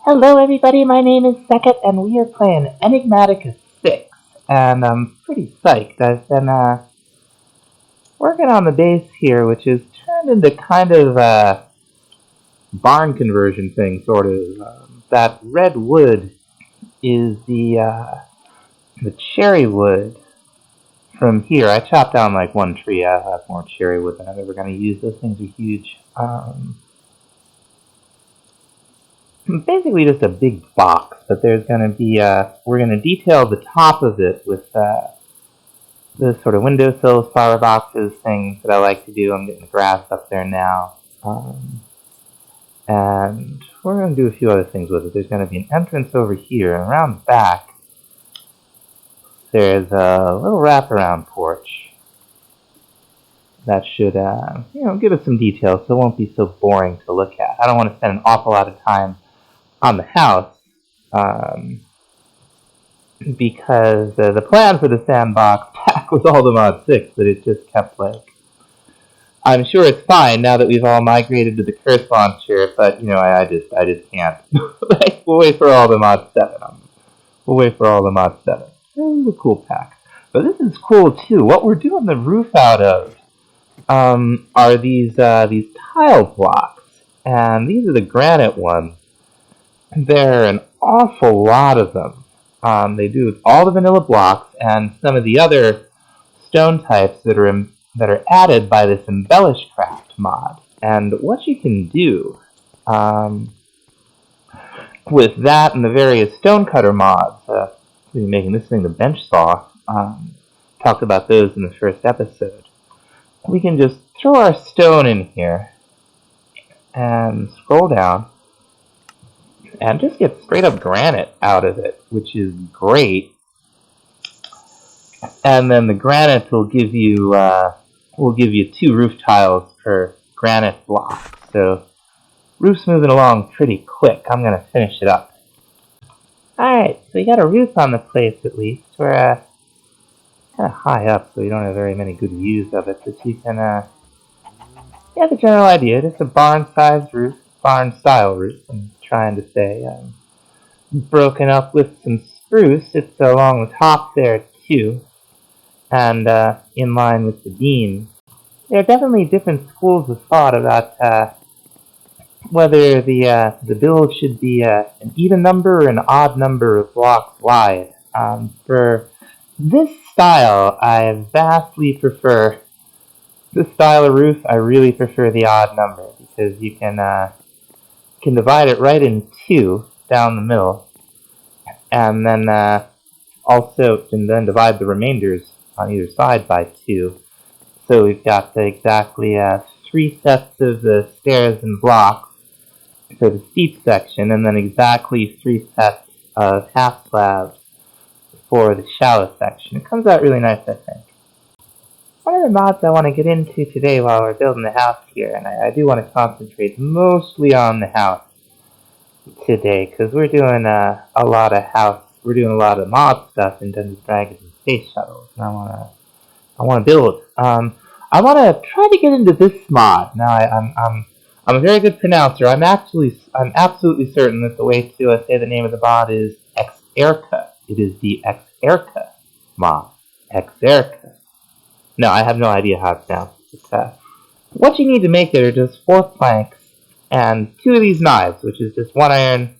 Hello everybody, my name is Beckett and we are playing Enigmatica 6. And I'm pretty psyched. I've been working on the base here, which is turned into kind of a barn conversion thing, sort of. That red wood is the cherry wood from here. I chopped down like one tree. I have more cherry wood than I'm ever going to use. Those things are huge. Basically just a big box, but there's going to be, we're going to detail the top of it with those sort of windowsills, flower boxes, things that I like to do. I'm getting the grass up there now. And we're going to do a few other things with it. There's going to be an entrance over here, and around the back, there's a little wraparound porch that should, give us some details so it won't be so boring to look at. I don't want to spend an awful lot of time on the house, because the plan for the sandbox pack was all the mod 6, but it just kept like, I'm sure it's fine now that we've all migrated to the curse launcher, but I just can't. Like, we'll wait for all the mod 7. We'll wait for all the mod 7. It was a cool pack. But this is cool too. What we're doing the roof out of are these tile blocks, and these are the granite ones. There are an awful lot of them. They do all the vanilla blocks and some of the other stone types that are added by this Embellishcraft mod. And what you can do with that and the various stonecutter mods, making this thing the bench saw, talked about those in the first episode. We can just throw our stone in here and scroll down and just get straight up granite out of it, which is great. And then the granite will give you 2 roof tiles per granite block. So roof's moving along pretty quick. I'm gonna finish it up. Alright, so we got a roof on the place at least. We're kind of high up, so you don't have very many good views of it, but you can get the general idea. Just a barn-sized roof, barn-style roof. I'm trying to say, broken up with some spruce. It's along the top there too, and in line with the beam. There are definitely different schools of thought about whether the build should be an even number or an odd number of blocks wide. For this style, I vastly prefer this style of roof. I really prefer the odd number because you can divide it right in 2 down the middle, and then divide the remainders on either side by 2. So we've got exactly 3 sets of the stairs and blocks for the steep section, and then exactly 3 sets of half slabs for the shallow section. It comes out really nice, I think. One of the mods I want to get into today while we're building the house here, and I do want to concentrate mostly on the house today, because we're doing a lot of mod stuff in Dungeons & Dragons and Space Shuttles, and I want to build. I want to try to get into this mod. Now, I'm a very good pronouncer. I'm absolutely certain that the way to say the name of the mod is Xerca. It is the Xerca mod. Xerca. No, I have no idea how it's pronounced. What you need to make it are just 4 planks and 2 of these knives, which is just 1 iron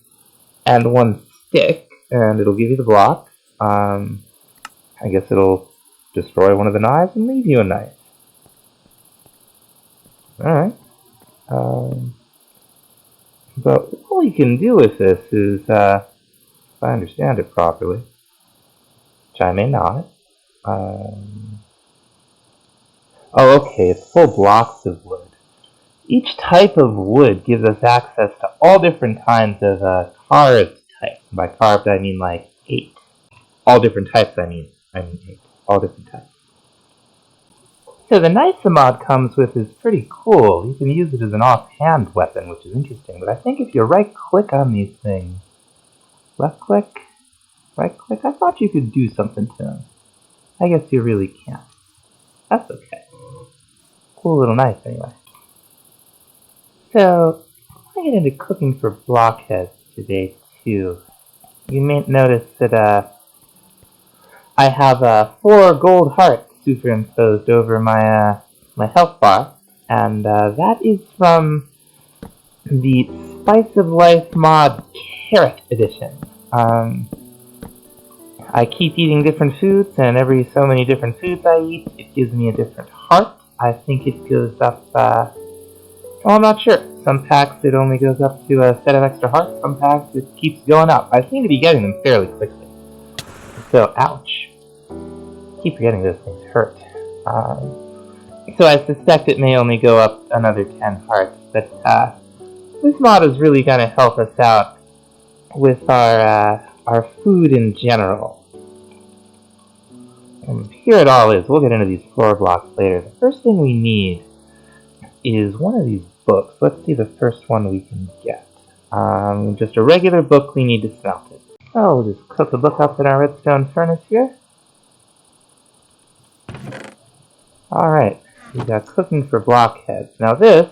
and 1 stick, and it'll give you the block. I guess it'll destroy one of the knives and leave you a knife. Alright. But all you can do with this is, if I understand it properly, which I may not, okay, it's full blocks of wood. Each type of wood gives us access to all different kinds of carved types. By carved, I mean like 8. All different types, I mean 8. All different types. So the knife the mod comes with is pretty cool. You can use it as an offhand weapon, which is interesting. But I think if you right-click on these things, left-click, right-click, I thought you could do something to them. I guess you really can't. That's okay. Cool little knife, anyway. So, I get into cooking for blockheads today too. You may notice that I have 4 gold hearts superimposed over my my health bar, and that is from the Spice of Life mod Carrot Edition. I keep eating different foods, and every so many different foods I eat, it gives me a different heart. I think it goes up, well, I'm not sure. Some packs it only goes up to a set of extra hearts, some packs it keeps going up. I seem to be getting them fairly quickly. So, ouch. I keep forgetting those things hurt. So I suspect it may only go up another 10 hearts, but this mod is really going to help us out with our food in general. And here it all is. We'll get into these floor blocks later. The first thing we need is one of these books. Let's see the first one we can get. Just a regular book, we need to smelt it. Oh, we'll just cook the book up in our redstone furnace here. Alright, we got cooking for blockheads. Now this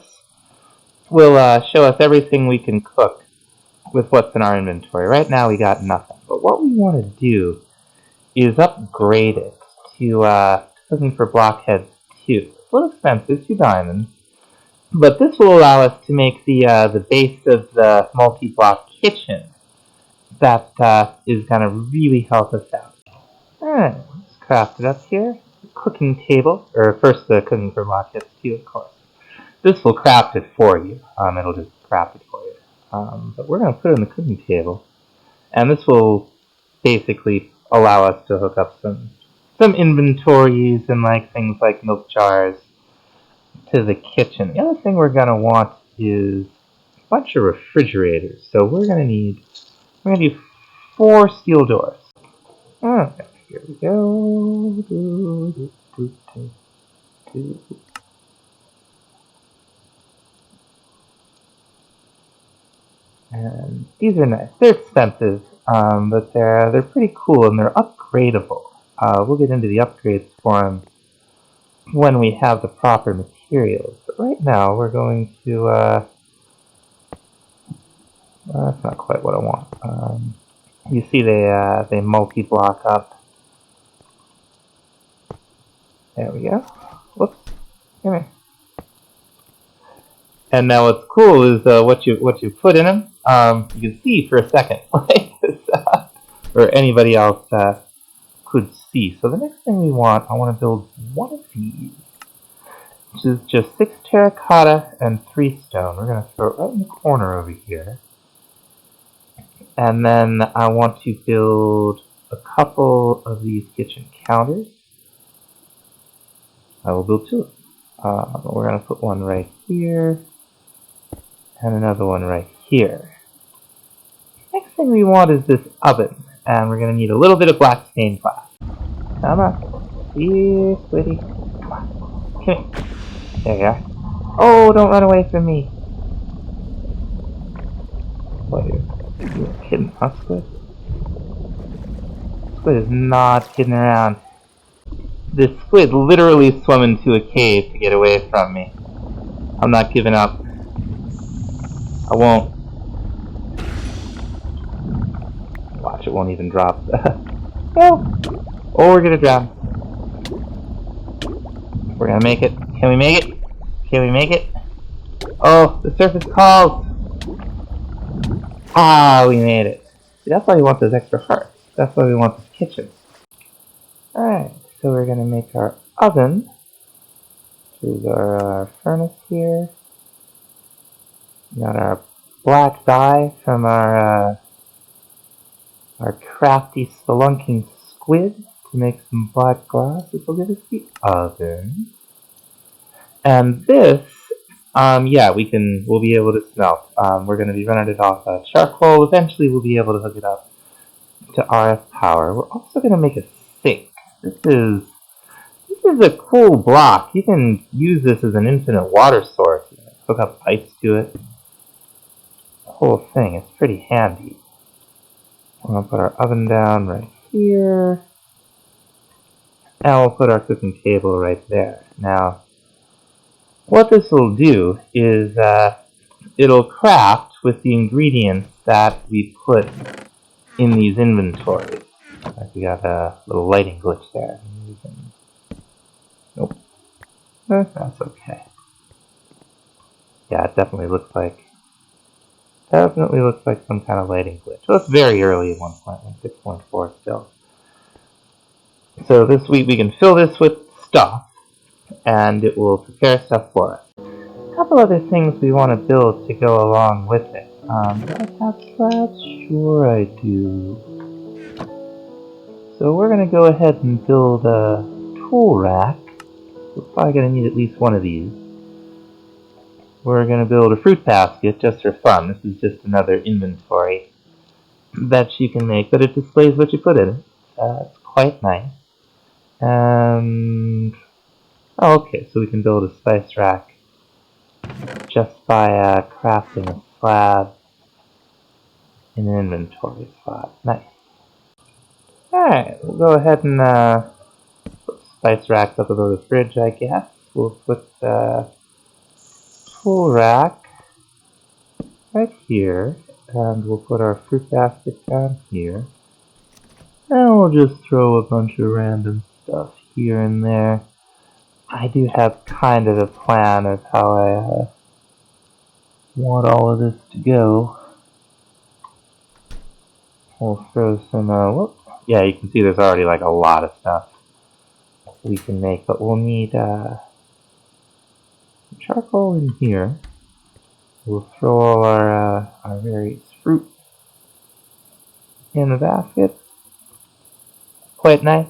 will show us everything we can cook with what's in our inventory. Right now we got nothing. But what we want to do is upgrade it to cooking for blockheads 2. It's a little expensive, 2 diamonds. But this will allow us to make the base of the multi-block kitchen. That is going to really help us out. Alright, let's craft it up here. Cooking table, or first the cooking for blockheads 2, of course. This will craft it for you. It'll just craft it for you. But we're going to put it on the cooking table. And this will basically allow us to hook up some inventories and like things like milk jars to the kitchen. The other thing we're going to want is a bunch of refrigerators. So we're going to need 4 steel doors. Alright, here we go. And these are nice. They're expensive, but they're pretty cool and they're upgradable. We'll get into the upgrades for them when we have the proper materials. But right now we're going to that's not quite what I want. You see they multi-block up. There we go. Whoops. Come here. And now what's cool is what you put in them. You can see for a second, like this, or anybody else could see. So the next thing we want, I want to build one of these, which is just 6 terracotta and 3 stone. We're going to throw it right in the corner over here. And then I want to build a couple of these kitchen counters. I will build 2 of them. We're going to put one right here, and another one right here. Next thing we want is this oven, and we're going to need a little bit of black stained glass. Come on. Here, sweetie. Come on. Come here. There you are. Oh, don't run away from me. What, you're kidding, huh, Squid? Squid is not kidding around. This squid literally swam into a cave to get away from me. I'm not giving up. I won't. Watch, it won't even drop. Oh, we're gonna drown. We're gonna make it. Can we make it? Can we make it? Oh, the surface calls. Ah, we made it. See, that's why we want those extra hearts. That's why we want this kitchen. Alright, so we're gonna make our oven, which is our furnace here. We got our black dye from our crafty spelunking squid to make some black glass. This will give us the oven. And this, yeah, we'll be able to smelt. We're going to be running it off charcoal. Eventually we'll be able to hook it up to RF power. We're also going to make a sink. This is a cool block. You can use this as an infinite water source. Hook up pipes to it. The whole thing. It's pretty handy. We're going to put our oven down right here. And we'll put our cooking table right there. Now, what this will do is it'll craft with the ingredients that we put in these inventories. Like we got a little lighting glitch there. Nope. That's okay. Yeah, it definitely looks like some kind of lighting glitch. So it's very early at 1.6.4 still. So this week we can fill this with stuff, and it will prepare stuff for us. A couple other things we want to build to go along with it. Do I have slabs? Sure I do. So we're going to go ahead and build a tool rack. We're probably going to need at least one of these. We're going to build a fruit basket just for fun. This is just another inventory that you can make, but it displays what you put in it. It's quite nice. And oh, okay, so we can build a spice rack just by crafting a slab in an inventory spot. Nice. Alright, we'll go ahead and put spice racks up above the fridge, I guess. We'll put the tool rack right here, and we'll put our fruit basket down here. And we'll just throw a bunch of random stuff here and there. I do have kind of a plan of how I want all of this to go. We'll throw some, whoop. Yeah, you can see there's already like a lot of stuff we can make, but we'll need charcoal in here. We'll throw all our various fruit in the basket. Quite nice.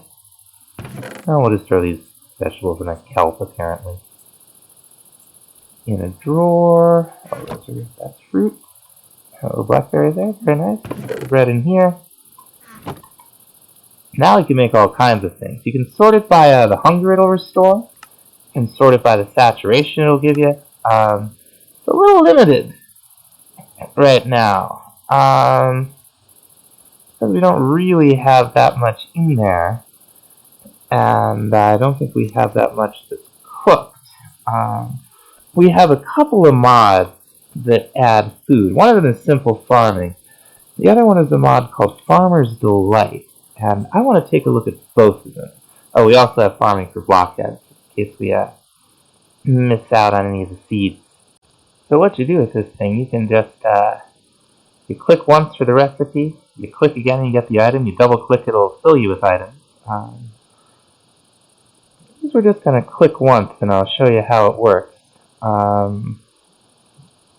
Now we'll just throw these vegetables in a kelp, apparently. In a drawer. Oh, that's fruit. Oh, blackberries there. Very nice. Put the bread in here. Now you can make all kinds of things. You can sort it by the hunger it'll restore. You can sort it by the saturation it'll give you. It's a little limited right now. Because we don't really have that much in there. And I don't think we have that much that's cooked. We have a couple of mods that add food. One of them is Simple Farming. The other one is a mod called Farmer's Delight. And I want to take a look at both of them. Oh, we also have Farming for Blockheads, in case we miss out on any of the seeds. So what you do with this thing, you can just, you click once for the recipe, you click again and you get the item, you double click, it'll fill you with items. We're just going to click once and I'll show you how it works.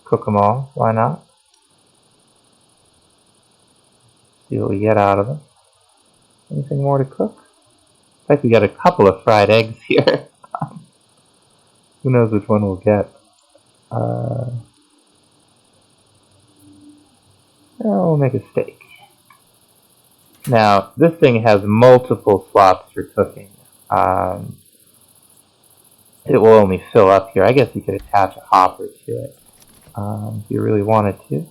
Cook them all, why not? See what we get out of them. Anything more to cook? Looks like we got a couple of fried eggs here. Who knows which one we'll get. We'll make a steak. Now, this thing has multiple slots for cooking. It will only fill up here. I guess you could attach a hopper to it if you really wanted to.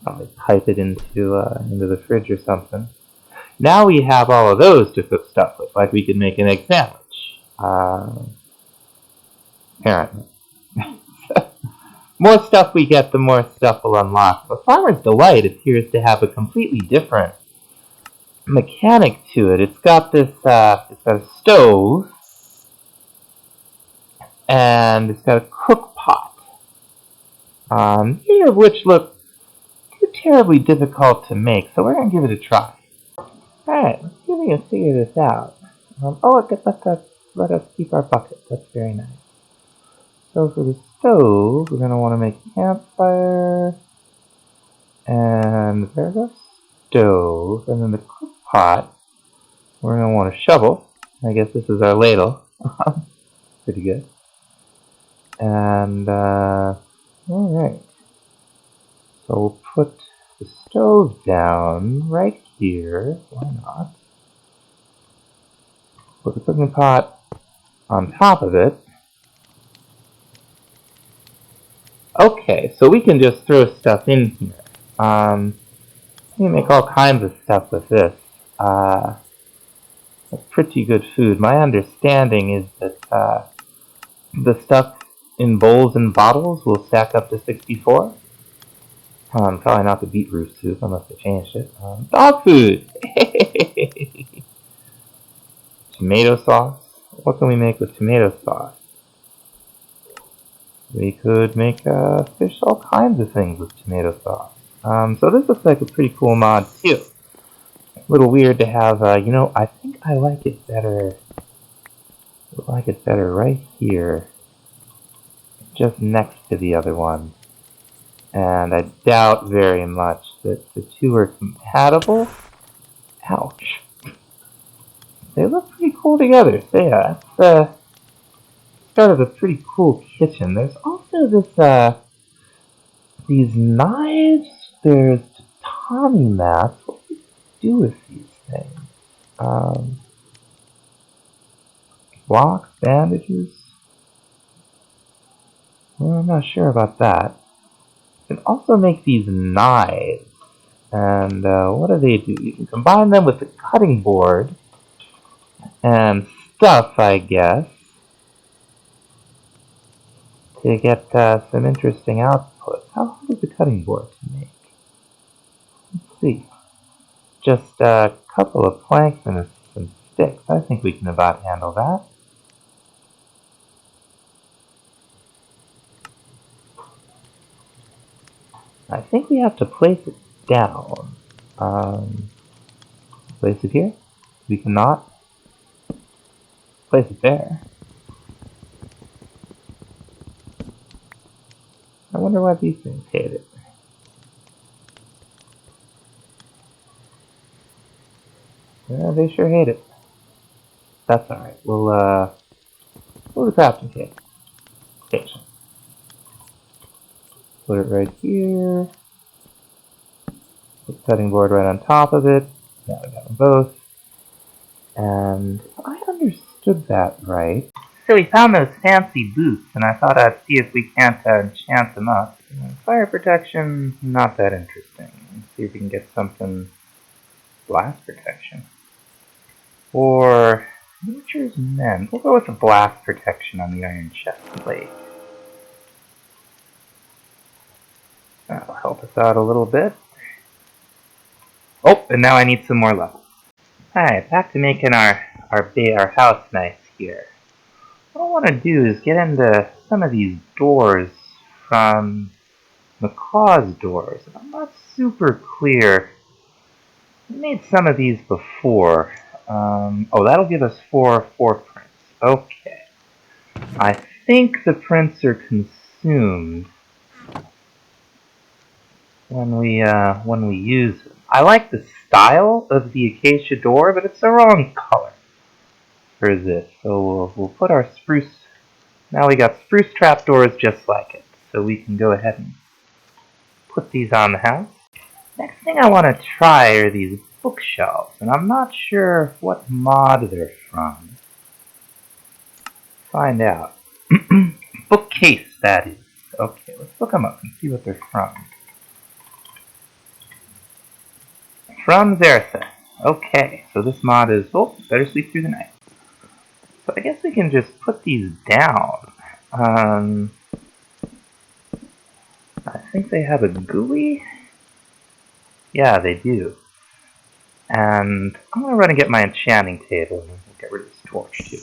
Probably pipe it into the fridge or something. Now we have all of those to cook stuff with, like we could make an egg sandwich. Apparently. More stuff we get, the more stuff we'll unlock. But Farmer's Delight appears to have a completely different mechanic to it. It's got this, it's got a stove, and it's got a cook pot. Neither of which look too terribly difficult to make, so we're going to give it a try. Alright, let's see if we can figure this out. Let us keep our bucket. That's very nice. So for the stove, we're going to want to make a campfire. And there's a stove. And then the cook pot, we're going to want a shovel. I guess this is our ladle. Pretty good. And, alright. So we'll put the stove down right here. Why not? Put the cooking pot on top of it. Okay, so we can just throw stuff in here. We can make all kinds of stuff with this. It's pretty good food. My understanding is that the stuff in bowls and bottles will stack up to 64. Probably not the beetroot soup unless they changed it. Dog food! Tomato sauce. What can we make with tomato sauce? We could make fish all kinds of things with tomato sauce. So this looks like a pretty cool mod too. A little weird to have, you know, I think I like it better. I like it better right here, just next to the other one. And I doubt very much that the two are compatible. Ouch. They look pretty cool together. So yeah, that's start of a pretty cool kitchen. There's also this, these knives. There's tatami mats. What do you do with these things? Blocks, bandages. Well, I'm not sure about that. You can also make these knives. And what do? You can combine them with the cutting board and stuff, I guess, to get some interesting outputs. How hard is the cutting board to make? Let's see. Just a couple of planks and some sticks. I think we can about handle that. I think we have to place it down. Place it here. We cannot place it there. I wonder why these things hate it. Yeah, they sure hate it. That's alright. We'll the crafting station. Put it right here. Put the cutting board right on top of it. Now we got them both. And if I understood that right. So we found those fancy boots, and I thought I'd see if we can't enchant them up. Fire protection, not that interesting. Let's see if we can get something. Blast protection. Or nature's men. We'll go with the blast protection on the iron chest plate. That'll help us out a little bit. Oh, and now I need some more levels. Alright, back to making our house nice here. What I want to do is get into some of these doors from Macaw's doors. I'm not super clear. We made some of these before. Oh, that'll give us four prints. Okay. I think the prints are consumed when we use them. I like the style of the acacia door, but it's the wrong color for this. So we'll put our spruce. Now we got spruce trapdoors just like it. So we can go ahead and put these on the house. Next thing I want to try are these bookshelves, and I'm not sure what mod they're from. Find out. Bookcase, that is. Okay, let's look them up and see what they're from. From Xerca. Okay, so this mod is, oh, better sleep through the night. So I guess we can just put these down. I think they have a GUI? Yeah, they do. And I'm going to run and get my enchanting table and get rid of this torch too.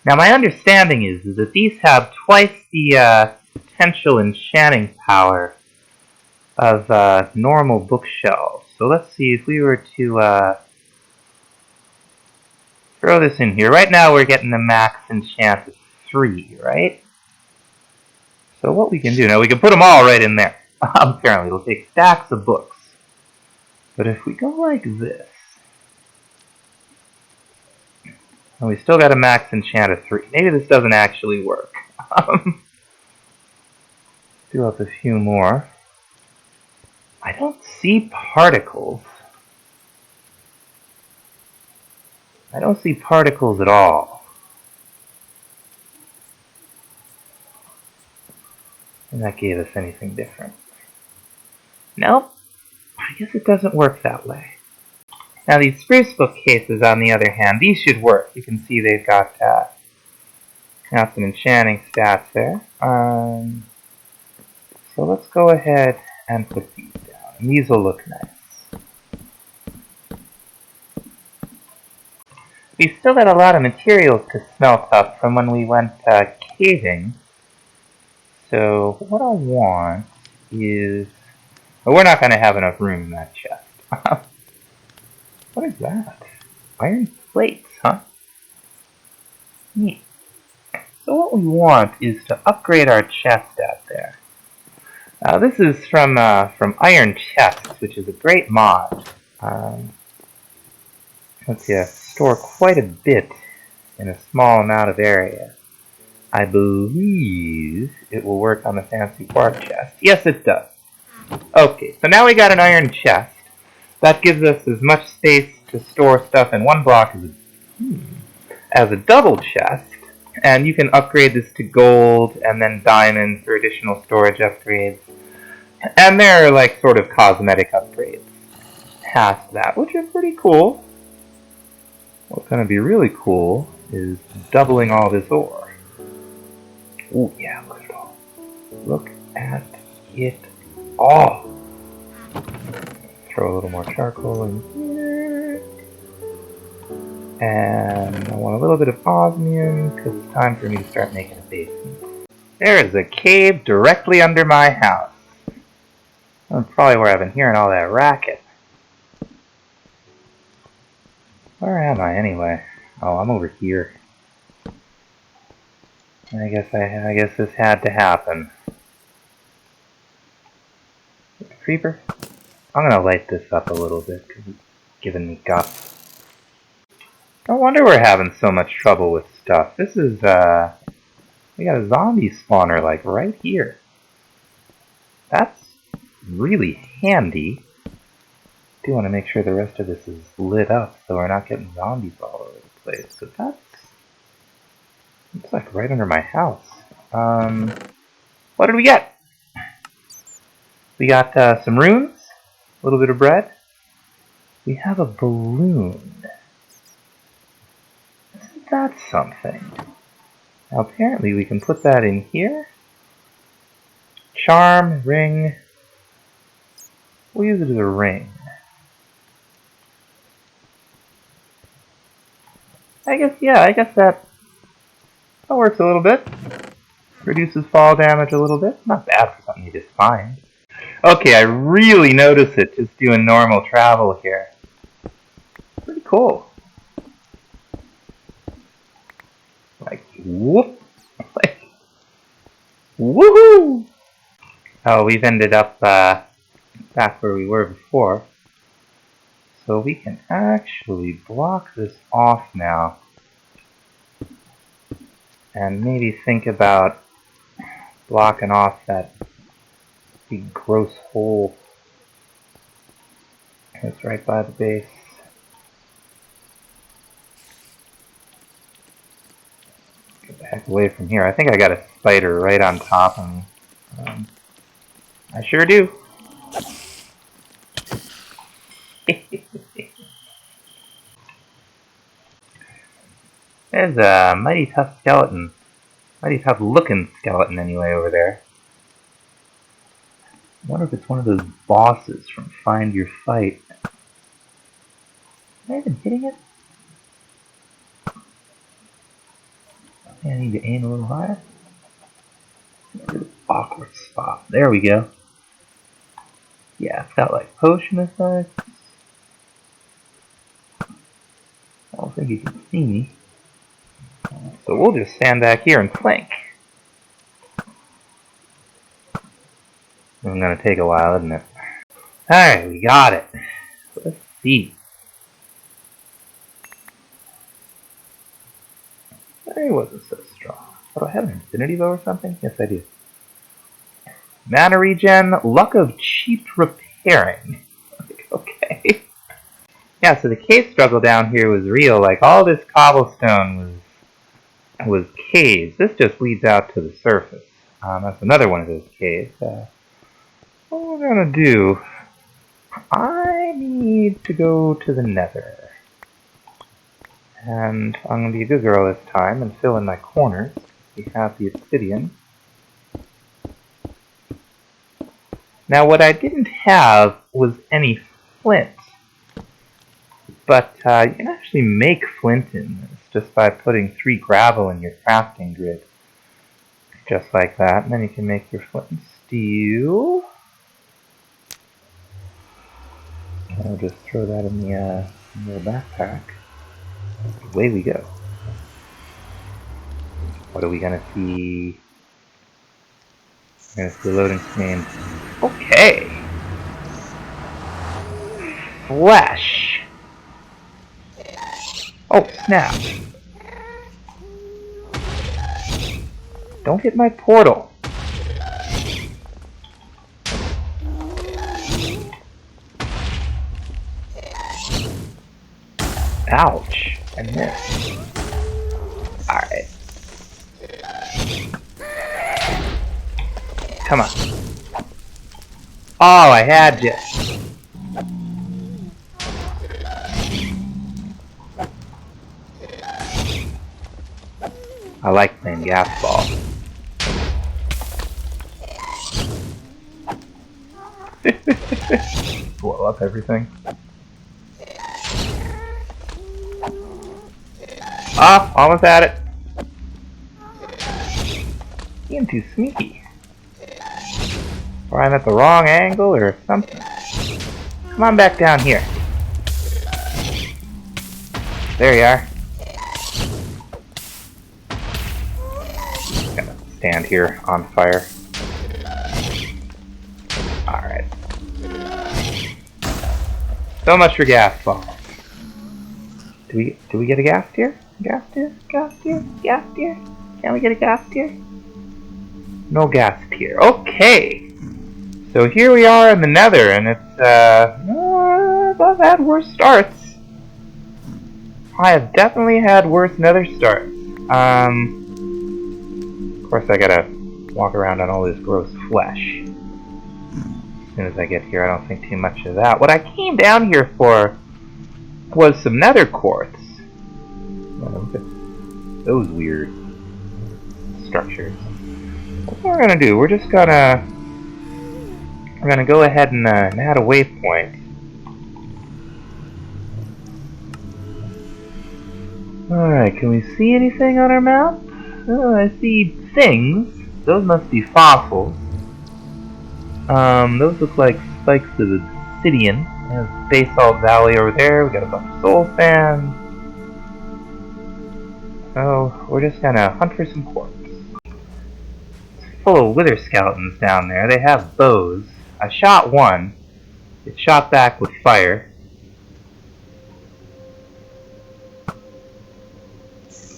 Now my understanding is that these have twice the potential enchanting power of normal bookshelves. So let's see if we were to throw this in here. Right now we're getting the max enchant of 3, right? So what we can do, now we can put them all right in there. Apparently it'll take stacks of books. But if we go like this, and we still got a max enchant of 3. Maybe this doesn't actually work. Do up a few more. I don't see particles. I don't see particles at all. And that gave us anything different. Nope. I guess it doesn't work that way. Now these spruce bookcases, on the other hand, these should work. You can see they've got some enchanting stats there. So let's go ahead and put these down. And these will look nice. We still had a lot of materials to smelt up from when we went caving. So what I want is... Well, we're not going to have enough room in that chest. What is that? Iron plates, huh? Neat. So what we want is to upgrade our chest out there. This is from Iron Chests, which is a great mod. Lets you store quite a bit in a small amount of area. I believe it will work on the fancy quartz chest. Yes, it does. Okay, so now we got an iron chest. That gives us as much space to store stuff in one block as a double chest. And you can upgrade this to gold and then diamond for additional storage upgrades. And there are like sort of cosmetic upgrades past that, which are pretty cool. What's going to be really cool is doubling all this ore. Oh yeah, look at it all. Look at it all. Throw a little more charcoal in here. And I want a little bit of osmium because it's time for me to start making a basement. There is a cave directly under my house. That's probably where I've been hearing all that racket. Where am I anyway? Oh, I'm over here. I guess this had to happen. Creeper? I'm gonna light this up a little bit because it's giving me guts. No wonder we're having so much trouble with stuff. This is, we got a zombie spawner, like, right here. That's really handy. Do want to make sure the rest of this is lit up so we're not getting zombies all over the place. But that's... it's like right under my house. What did we get? We got some runes, a little bit of bread. We have a balloon. Isn't that something? Now apparently we can put that in here. Charm, ring. We'll use it as a ring. I guess that works a little bit. Reduces fall damage a little bit. Not bad for something you just find. Okay, I really notice it just doing normal travel here. Pretty cool. Like, whoop. Like, woohoo! Oh, we've ended up back where we were before. So we can actually block this off now. And maybe think about blocking off that big gross hole that's right by the base. Get the heck away from here. I think I got a spider right on top of me. I sure do. There's a mighty tough skeleton. Mighty tough looking skeleton anyway over there. I wonder if it's one of those bosses from Find Your Fight. Am I even hitting it? I need to aim a little higher. Really awkward spot. There we go. Yeah, it's got like potion effects. I don't think you can see me. So we'll just stand back here and flank. It's gonna take a while, isn't it? Alright, we got it. Let's see. It wasn't so strong. Oh, do I have an infinity bow or something? Yes, I do. Mana regen, luck of cheap repairing. Okay. Yeah, so the cave struggle down here was real. Like, all this cobblestone was caves. This just leads out to the surface. That's another one of those caves. What we're gonna do... I need to go to the nether. And I'm gonna be a good girl this time and fill in my corners. We have the obsidian. Now what I didn't have was any flint. But you can actually make flint in this just by putting 3 gravel in your crafting grid. Just like that. And then you can make your flint and steel. I'll just throw that in the backpack. Away we go. What are we gonna see? We're gonna see a loading screen. Okay. Flesh. Oh, snap. Don't hit my portal. Ouch. I missed. Alright. Come on. Oh, I had you. I like playing gas ball. Blow up everything. Ah, almost had it. Being too sneaky. Or I'm at the wrong angle or something. Come on back down here. There you are. Gonna stand here on fire. Alright. So much for gas balls. Do we get a gas tier? Gas tier? Gas tier? Gas tier? Can we get a gas tier? No gas tier. Okay. So here we are in the Nether, and it's I've had worse starts. I have definitely had worse Nether starts. Of course I gotta walk around on all this gross flesh. As soon as I get here, I don't think too much of that. What I came down here for was some nether quartz. Oh, look at those weird structures. What we're gonna do, we're gonna go ahead and add a waypoint. Alright, can we see anything on our map? Oh, I see things. Those must be fossils. Those look like spikes of obsidian. There's Basalt Valley over there. We got a bunch of soul fans. So we're just gonna hunt for some quartz. It's full of wither skeletons down there. They have bows. I shot one. It shot back with fire.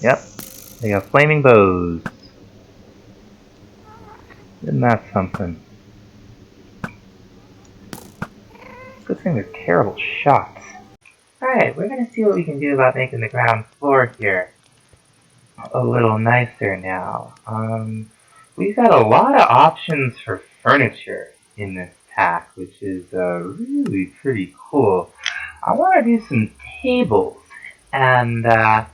Yep, they got flaming bows. Isn't that something? Good thing they're terrible shots. Alright, we're gonna see what we can do about making the ground floor here a little nicer now. We've got a lot of options for furniture in this pack, which is really pretty cool. I want to do some tables, and the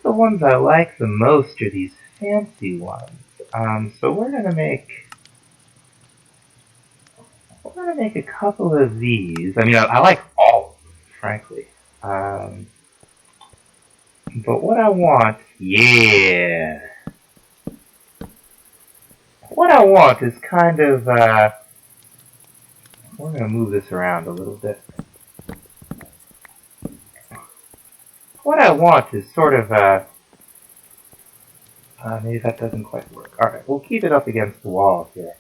ones I like the most are these fancy ones. So we're gonna make a couple of these. I mean, I like all of them, frankly. But what I want, yeah. What I want is kind of, we're gonna move this around a little bit. What I want is sort of, maybe that doesn't quite work. Alright, we'll keep it up against the wall here.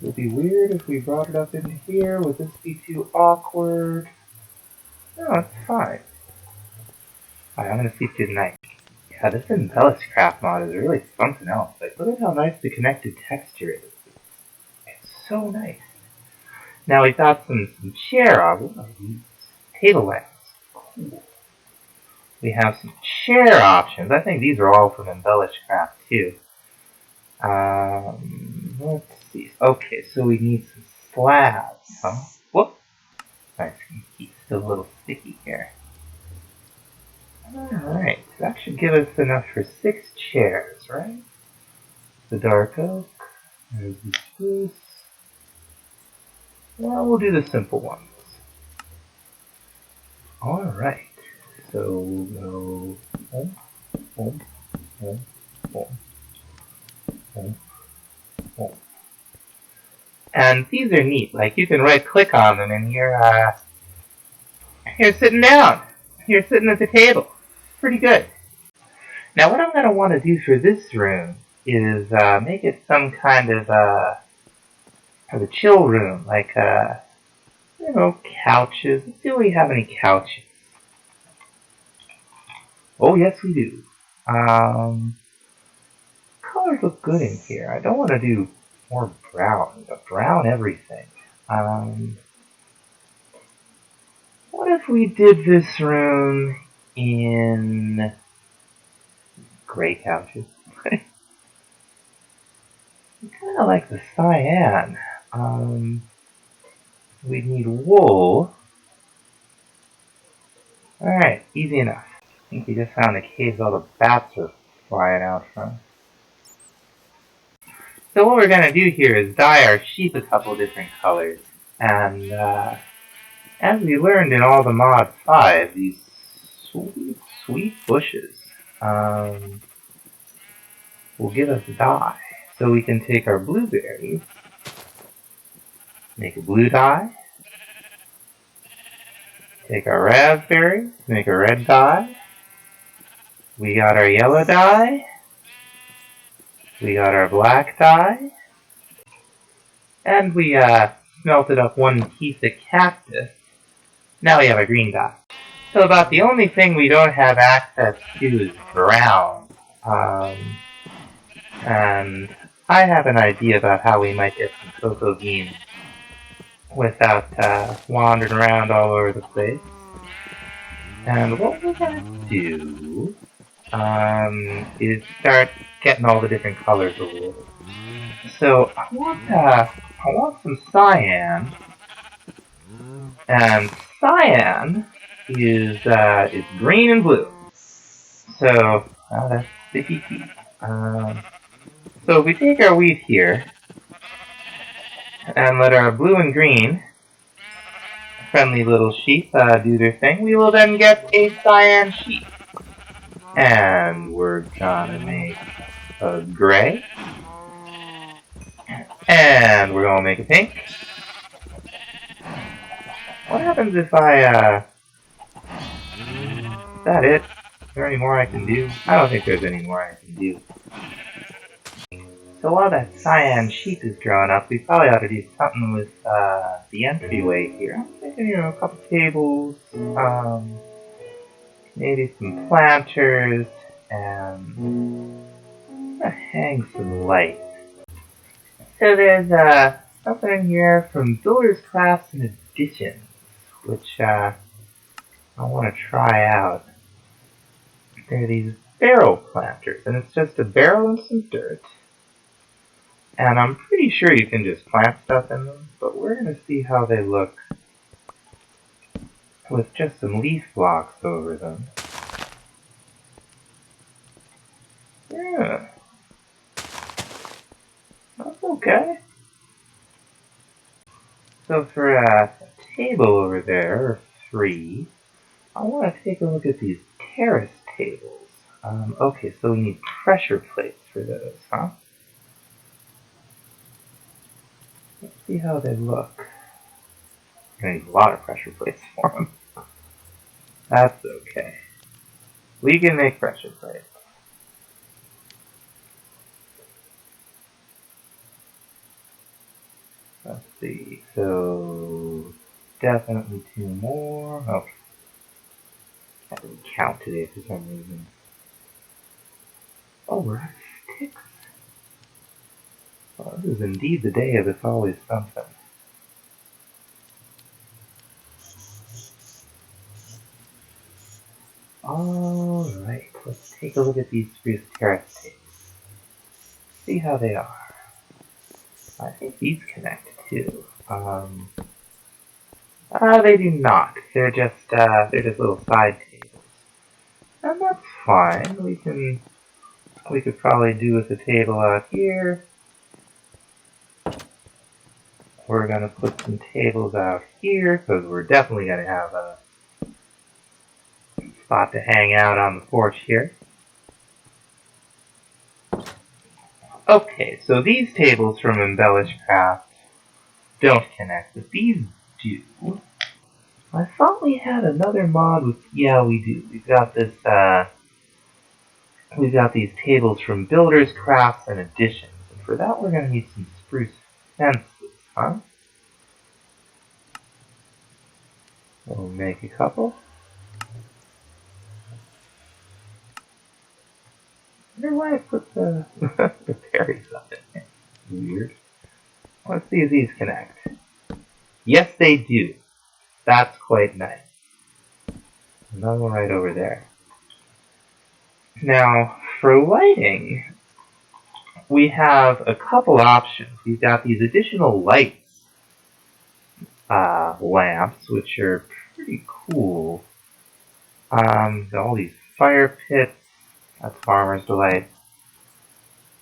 It would be weird if we brought it up into here. Would this be too awkward? No, it's fine. Alright, I'm gonna see through the night. Yeah, this Embellishcraft mod is really something else. Like, look at how nice the connected texture is. It's so nice. Now we've got some chair options. Table lamps. Cool. We have some chair options. I think these are all from Embellishcraft too. Let's see. Okay, so we need some slabs, huh? Whoop. Nice, it's still a little sticky here. Alright, that should give us enough for 6 chairs, right? the dark oak. There's the spruce. Well, we'll do the simple ones. Alright. So we'll go home, home, home, home, home, home. And these are neat. Like, you can right-click on them and you're sitting down. You're sitting at the table. Pretty good. Now what I'm going to want to do for this room is make it some kind of a chill room. Like, you know, couches. Let's see if we have any couches. Oh, yes we do. Colors look good in here. I don't want to do more brown, but brown everything. What if we did this room in gray couches? I kind of like the cyan. We'd need wool. Alright, easy enough. I think we just found the caves all the bats are flying out from. So what we're going to do here is dye our sheep a couple different colors. And as we learned in all the Mod 5, these sweet, sweet bushes will give us dye. So we can take our blueberries, make a blue dye, take our raspberries, make a red dye, we got our yellow dye, we got our black dye, and we smelted up one piece of cactus. Now we have a green dye. So about the only thing we don't have access to is brown. And I have an idea about how we might get some cocoa beans without wandering around all over the place. And what we're going to do is start getting all the different colors of wool. So I want some cyan, and cyan is green and blue. So that's sticky key. So if we take our wheat here and let our blue and green friendly little sheep do their thing, we will then get a cyan sheep. And we're gonna make a gray. And we're gonna make a pink. What happens if I, is that it? Is there any more I can do? I don't think there's any more I can do. So while that cyan sheep is growing up, we probably ought to do something with the entryway here. I'm thinking, you know, a couple tables, maybe some planters, and hang some lights. So there's something in here from Builders Crafts and Additions, which I want to try out. They're these barrel planters, and it's just a barrel and some dirt. And I'm pretty sure you can just plant stuff in them, but we're going to see how they look with just some leaf blocks over them. Yeah. That's okay. So for a table over there, or 3, I want to take a look at these terrace tables. Okay, so we need pressure plates for those, huh? Let's see how they look. I'm going to need a lot of pressure plates for them. That's okay. We can make pressure plates. Let's see, so definitely 2 more. Okay. I didn't count today for some reason. Oh, we're at 6. Well, this is indeed the day of It's Always Something. Alright, let's take a look at these Spruce Terrace Tables. See how they are. I think these connect too. They do not. They're just little side tables. And that's fine. We can we could probably do with the table out here. We're going to put some tables out here, because we're definitely going to have a spot to hang out on the porch here. Okay, so these tables from Embellishcraft don't connect, but these do. I thought we had another mod with... Yeah, we do. We've got this, we've got these tables from Builders, Crafts, and Additions. And for that, we're going to need some Spruce Fences, huh? We'll make a couple. I wonder why I put the, the berries up in there. Weird. Let's see if these connect. Yes, they do. That's quite nice. Another one right over there. Now, for lighting, we have a couple options. We've got these additional lights lamps, which are pretty cool. All these fire pits. That's Farmer's Delight.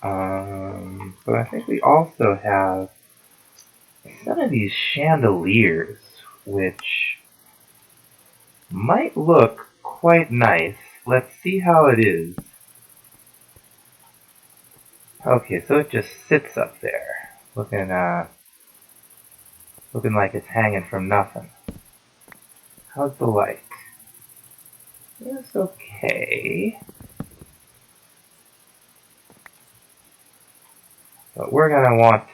But I think we also have some of these chandeliers, which might look quite nice. Let's see how it is. Okay, so it just sits up there, looking like it's hanging from nothing. How's the light? It's okay. But we're gonna want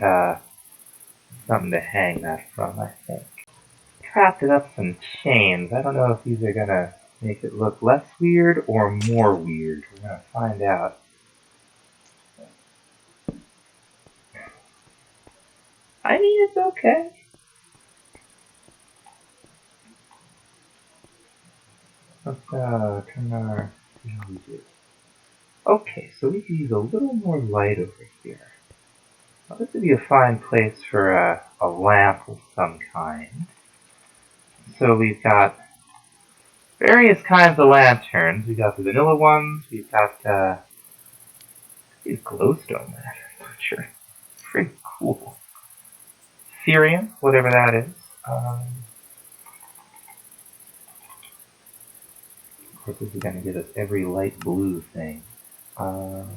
something to hang that from, I think. Crafted up some chains. I don't know if these are gonna make it look less weird or more weird. We're gonna find out. I mean, it's okay. Let's turn our... see how we do. Okay, so we can use a little more light over here. Now, this would be a fine place for a lamp of some kind. So we've got various kinds of lanterns. We've got the vanilla ones. We've got these glowstone lanterns, which are pretty cool. Syrian, whatever that is. Of course, this is going to give us every light blue thing. Try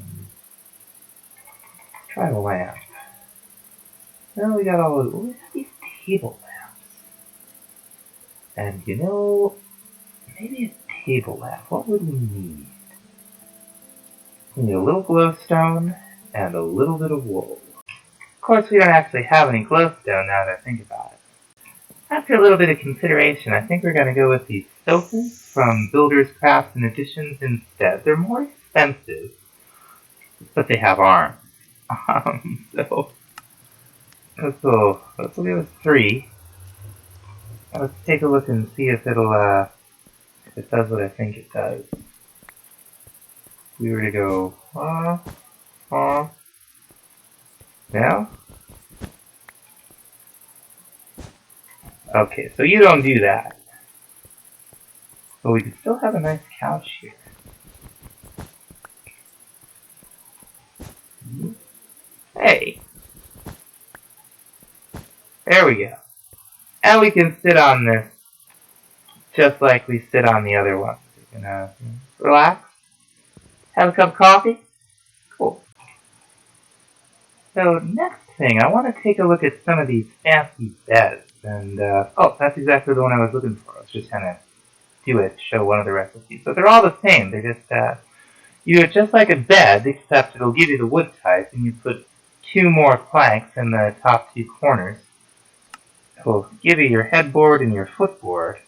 the lamp. Now we got all of these table lamps. And you know, maybe a table lamp. What would we need? We need a little glowstone and a little bit of wool. Of course, we don't actually have any glowstone now that I think about it. After a little bit of consideration, I think we're going to go with these sofas from Builders, Crafts, and Additions instead. They're more expensive, but they have arms. So this will give us 3. Let's take a look and see if it'll if it does what I think it does. If we were to go now. Okay, so you don't do that. But we could still have a nice couch here. Hey! There we go. And we can sit on this just like we sit on the other ones. We can relax, have a cup of coffee. Cool. So next thing, I want to take a look at some of these fancy beds. And, oh, that's exactly the one I was looking for. I was just going to do it, show one of the recipes. So they're all the same. They're just, you do it just like a bed, except it'll give you the wood type, and you put 2 more planks in the top 2 corners. It'll give you your headboard and your footboard.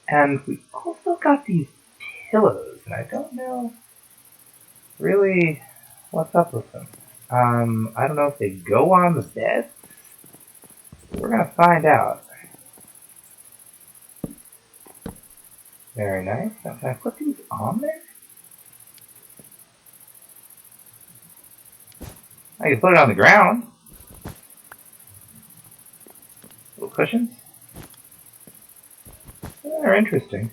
And we also got these pillows, and I don't know really what's up with them. I don't know if they go on the bed. We're gonna find out. Very nice. Now, can I put these on there? I can put it on the ground. Little cushions. They're interesting.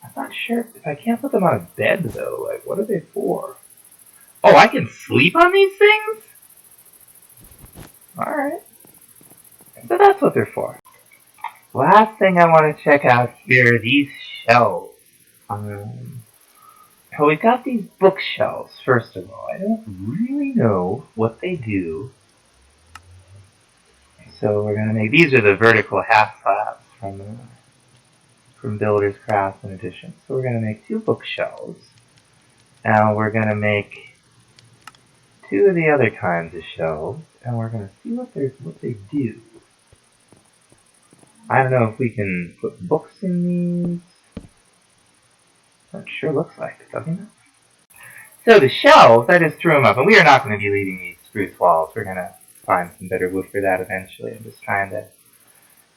I'm not sure if I can't put them on a bed though. Like, what are they for? Oh, I can sleep on these things? Alright. So that's what they're for. Last thing I want to check out here are these shelves. So we've got these bookshelves, first of all. I don't really know what they do. So we're going to make, these are the vertical half slabs from Builderscraft and Edition. So we're going to make 2 bookshelves. Now we're going to make 2 of the other kinds of shelves, and we're going to see what they do. I don't know if we can put books in these. That sure looks like it, doesn't it? So the shelves, I just threw them up, and we are not going to be leaving these spruce walls. We're going to find some better wood for that eventually. I'm just trying to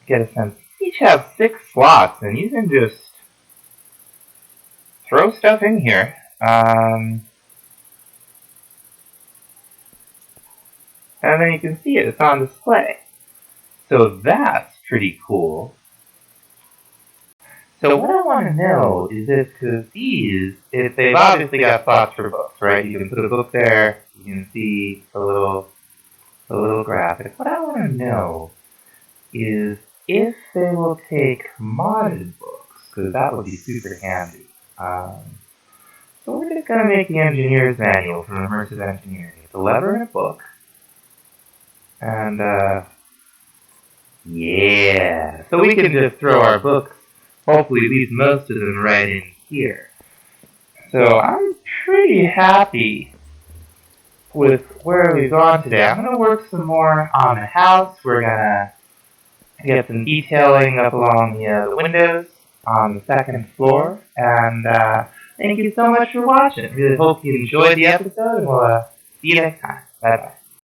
get a sense. Each have 6 slots, and you can just throw stuff in here. And then you can see it. It's on display. So that's pretty cool. So what I want to know is if, because these, they've obviously got slots for books, right? You can put a book there. You can see a little graphic. What I want to know is if they will take modded books, because that would be super handy. So we're just going to make the engineer's manual from immersive engineering. It's a lever and a book. And, yeah. So we can just throw our books, hopefully leave most of them right in here. So I'm pretty happy with where we've gone today. I'm going to work some more on the house. We're going to get some detailing up along the windows on the 2nd floor. And thank you so much for watching. Really hope you enjoyed the episode, and we'll see you next time. Bye-bye.